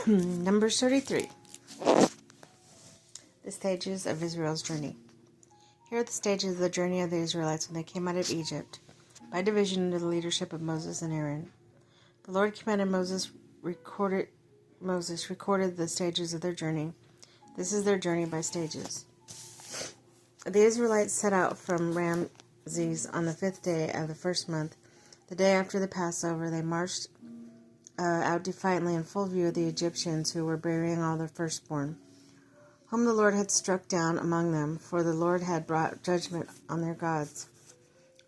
Numbers 33. The stages of Israel's journey. Here are the stages of the journey of the Israelites when they came out of Egypt, by division under the leadership of Moses and Aaron. The Lord commanded Moses recorded the stages of their journey. This is their journey by stages. The Israelites set out from Ramses on the 5th day of the first month. The day after the Passover, they marched out defiantly in full view of the Egyptians who were burying all their firstborn, whom the Lord had struck down among them, for the Lord had brought judgment on their gods.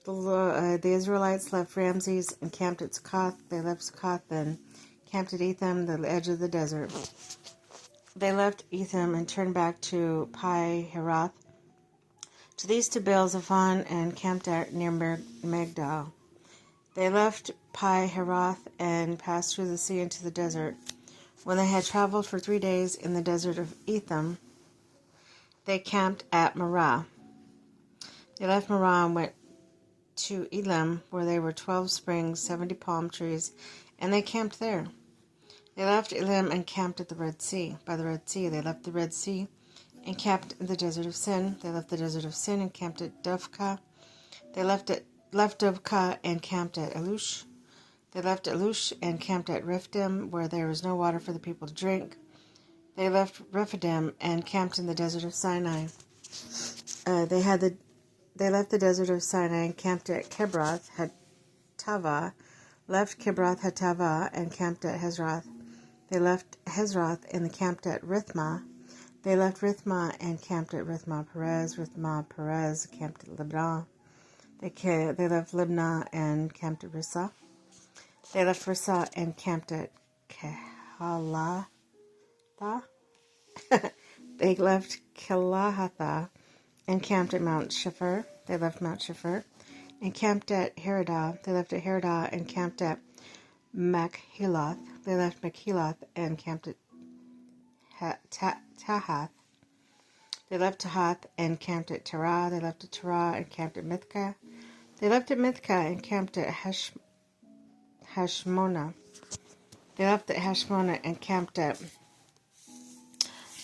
The Israelites left Ramses and camped at Succoth. They left Succoth and camped at Etham, the edge of the desert. They left Etham and turned back to Pi-Hahiroth, to the east of Baal-Zephon, and camped near Migdal. They left Pi-Hahiroth and passed through the sea into the desert. When they had traveled for 3 days in the desert of Etham, they camped at Marah. They left Marah and went to Elim, where there were 12 springs, 70 palm trees, and they camped there. They left Elim and camped at the Red Sea. By the Red Sea, they left the Red Sea and camped in the desert of Sin. They left the desert of Sin and camped at Dovka. They left Dovka and camped at Elush. They left Elush and camped at Rephidim, where there was no water for the people to drink. They left Rephidim and camped in the desert of Sinai. They left the desert of Sinai and camped at Kibroth Hattaavah, left Kibroth Hattaavah and camped at Hezroth. They left Hezroth and camped at Rithmah. They left Rithmah and camped at Rithmah-Perez. Rithmah-Perez camped at Libnah. They left Libnah and camped at Rissah. They left Rissah and camped at Kehalatha. They left Kelahatha and camped at Mount Shepher. They left Mount Shepher and camped at Heradah. They left at Heradah and camped at Machheloth. They left Machheloth and camped at Tahath. They left Tahath and camped at Terah. They left at Terah and camped at Mithkah. They left at Mithkah and camped at Hashmonah. They left at Hashmonah and camped at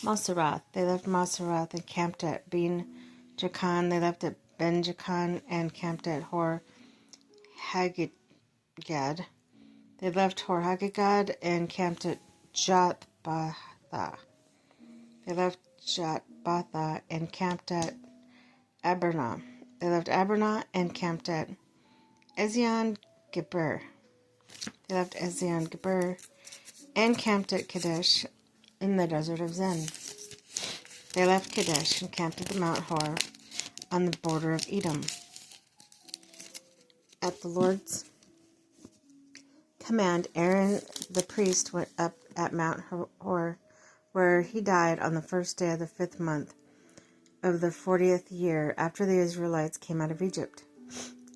Moseroth. They left Moseroth and camped at Ben-Jaakan. They left at Ben-Jaakan and camped at Hor Haggidgad. They left Hor Haggidgad and camped at Jotbatha. They left Jotbatha and camped at Abernah. They left Abernah and camped at Ezion-Geber. They left Ezion-Geber and camped at Kadesh in the desert of Zin. They left Kadesh and camped at the Mount Hor on the border of Edom. At the Lord's command, Aaron the priest went up at Mount Hor, where he died on the first day of the 5th month of the 40th year after the Israelites came out of Egypt.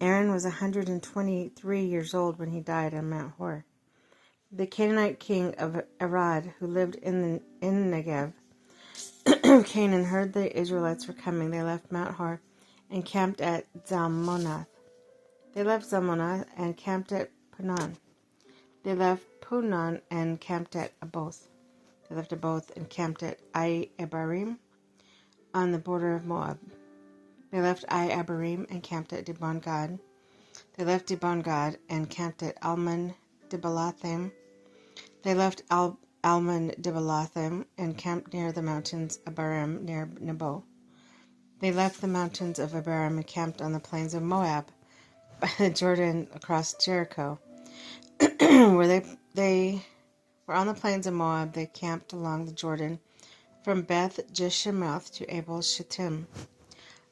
Aaron was 123 years old when he died on Mount Hor. The Canaanite king of Arad, who lived in Negev, Canaan, heard the Israelites were coming. They left Mount Hor and camped at Zalmonath. They left Zalmonath and camped at Punon. They left Punon and camped at Aboth. They left Aboth and camped at Ai-Abarim on the border of Moab. They left Ai-Abarim and camped at Dibon-Gad. They left Dibon-Gad and camped at Almon-Dibalathim. They left Almon-Dibalathim and camped near the mountains of Abarim near Nebo. They left the mountains of Abarim and camped on the plains of Moab by the Jordan across Jericho. Where they were on the plains of Moab, they camped along the Jordan from Beth Jeshimoth to Abel Shittim.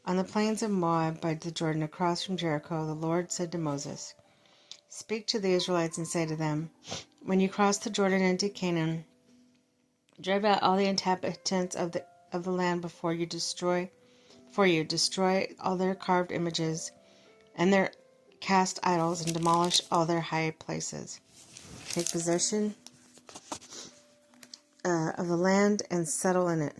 On the plains of Moab by the Jordan across from Jericho, the Lord said to Moses, "Speak to the Israelites and say to them, when you cross the Jordan into Canaan, drive out all the inhabitants of the land before you, destroy all their carved images and their cast idols, and demolish all their high places. Take possession of the land and settle in it.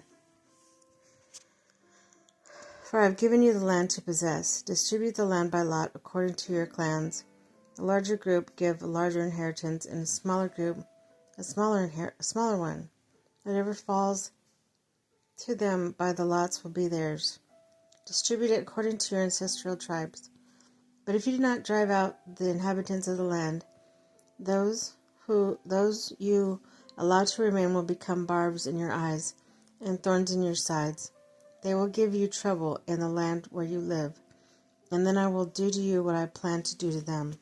For I have given you the land to possess. Distribute the land by lot according to your clans. The larger group give a larger inheritance, and a smaller group a smaller one. Whatever falls to them by the lots will be theirs. Distribute it according to your ancestral tribes. But if you do not drive out the inhabitants of the land, those you allow to remain will become barbs in your eyes and thorns in your sides. They will give you trouble in the land where you live, and then I will do to you what I plan to do to them.